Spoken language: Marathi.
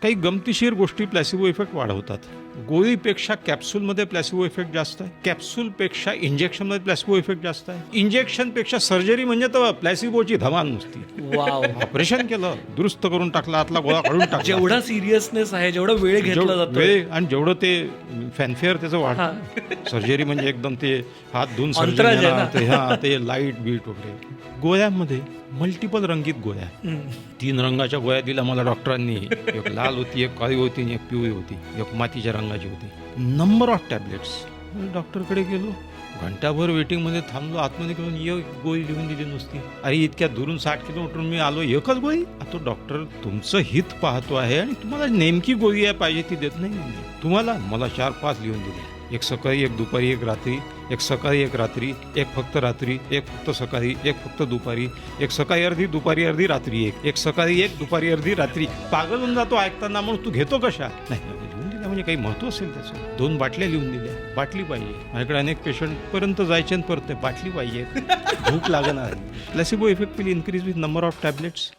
काही गमतीशीर गोष्टी प्लॅसिबो इफेक्ट वाढवतात. गोळीपेक्षा कॅप्सूलमध्ये प्लॅसिबो इफेक्ट जास्त आहे, कॅप्सूलपेक्षा इंजेक्शनमध्ये प्लॅसिबो इफेक्ट जास्त आहे, इंजेक्शनपेक्षा सर्जरी म्हणजे तर प्लॅसिबोची धमाल नुसती. वाव. ऑपरेशन केलं, दुरुस्त करून टाकला, आतला गोळा काढून टाकला. जेवढा सिरियसनेस आहे, जेवढा वेळ घेतला जातो, वेळ आणि जेवढं ते फॅनफेअर त्याचं वाढतं. सर्जरी म्हणजे एकदम ते हात धुवून अंतराज आहे ना. सर्जरी, ते लाईट बीट वगैरे. गोळ्यामध्ये मल्टिपल रंगीत गोळ्या, 3 रंगाच्या गोळ्या दिल्या मला डॉक्टरांनी. एक लाल होती, एक काळी होती आणि एक पिवळी होती, एक मातीच्या रंगाची होती. Number of tablets. डॉक्टरकडे गेलो, घंटाभर वेटिंगमध्ये थांबलो, आतमध्ये घेऊन एक गोळी लिहून दिली नुसती. अरे इतक्या दुरून 60 किलोमीटर मी आलो, एकच गोळी. तो डॉक्टर तुमचं हित पाहतो आहे आणि तुम्हाला नेमकी गोळी आहे पाहिजे ती देत नाही. तुम्हाला मला 4-5 लिहून दिले, एक सकाळी, एक दुपारी, एक रात्री, एक सकाळी, एक रात्री, एक फक्त रात्री, एक फक्त सकाळी, एक फक्त दुपारी, एक सकाळी अर्धी, दुपारी अर्धी, रात्री एक सकाळी, एक दुपारी अर्धी, रात्री. पागल होऊन जातो ऐकताना. म्हणून तू घेतो कशा? नाही लिहून दिल्या म्हणजे काही महत्व असेल त्याचं. 2 बाटल्या लिहून दिल्या, बाटली पाहिजे. माझ्याकडे अनेक पेशंट पर्यंत जायचे आणि परत बाटली पाहिजे, भूक लागणार. Placebo effect will increase with number of tablets.